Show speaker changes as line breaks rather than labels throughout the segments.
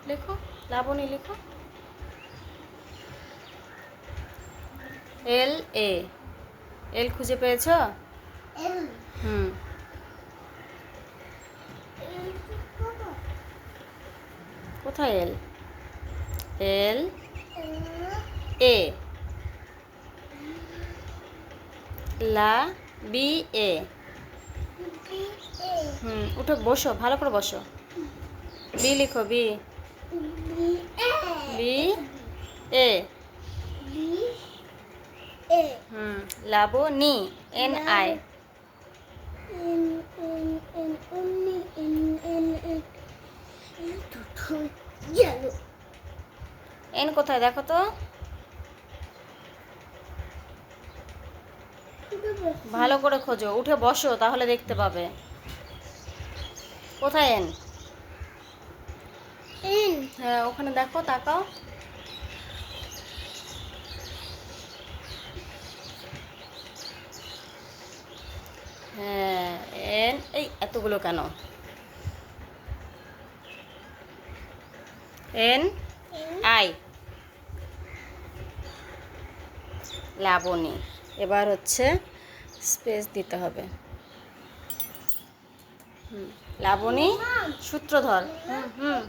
লেখো, লাবণী লেখো। এল এ, এল খুঁজে পেয়েছো? হুম, কোথায় এল? এল এ, লা বি এ। হুম, উঠো, বসো, ভালো করে বসো। বি লিখো, বি। B A. হুম, লাবণী, এন আই। এন কোথায় দেখো তো? ভালো করে খোঁজো, উঠে বসো, তাহলে দেখতে পাবে। কোথায় এন? হ্যাঁ, ওখানে দেখো, তাকাও। হ্যাঁ, এন। এই এতগুলো কেন? N I, Labani. এবার হচ্ছে স্পেস দিতে হবে। হুম, লাবণী, সূত্রধর। হুম হুম,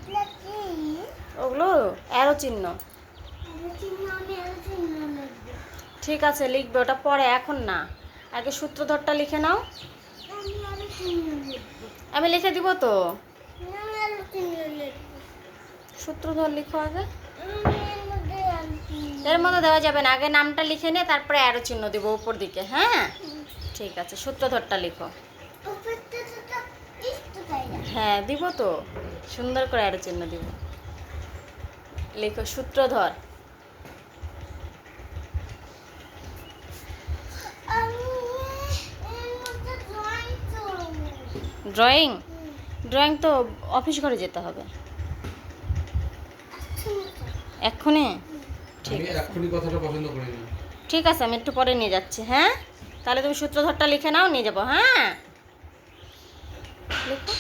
ওগুলো অ্যারো চিহ্ন। ঠিক আছে, লিখবে, ওটা পরে, এখন না। আগে সূত্রধরটা লিখে নাও। আমি লিখে দিব তো। সূত্রধর লিখো আগে। এর মধ্যে দেওয়া যাবে না, আগে নামটা লিখে নিয়ে তারপরে অ্যারো চিহ্ন দিব উপর দিকে। হ্যাঁ, ঠিক আছে, সূত্রধরটা লিখো। হ্যাঁ, দিব তো, সুন্দর করে অ্যারো চিহ্ন দিব। লিখো সূত্রধর। ড্রয়িং, ড্রয়িং তো অফিস ঘরে যেতে হবে এক্ষুনি। ঠিক আছে,
এক্ষুনি কথাটা পছন্দ করি না।
ঠিক আছে, আমি একটু পরে নিয়ে যাচ্ছি। হ্যাঁ, তাহলে তুমি সূত্রধরটা লিখে নাও, নিয়ে যাবো। হ্যাঁ, লিখো।